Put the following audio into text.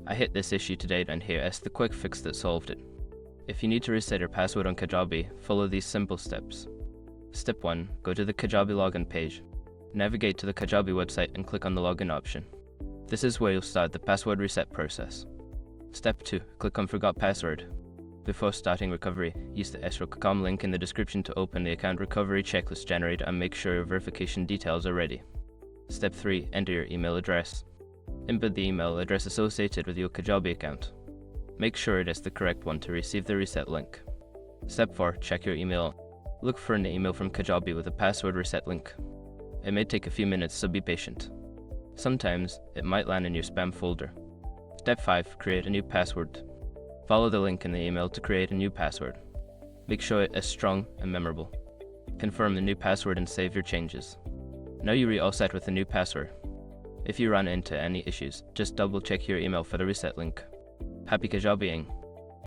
I hit this issue today and here is the quick fix that solved it. If you need to reset your password on Kajabi, follow these simple steps. Step 1. Go to the Kajabi login page. Navigate to the Kajabi website and click on the login option. This is where you'll start the password reset process. Step 2. Click on Forgot Password. Before starting recovery, use the sro.com link in the description to open the account recovery checklist generator and make sure your verification details are ready. Step 3. Enter your email address. Input the email address associated with your Kajabi account. Make sure it is the correct one to receive the reset link. Step 4. Check your email. Look for an email from Kajabi with a password reset link. It may take a few minutes, so be patient. Sometimes, it might land in your spam folder. Step 5. Create a new password. Follow the link in the email to create a new password. Make sure it is strong and memorable. Confirm the new password and save your changes. Now you're all set with the new password. If you run into any issues, just double check your email for the reset link. Happy Kajabiing!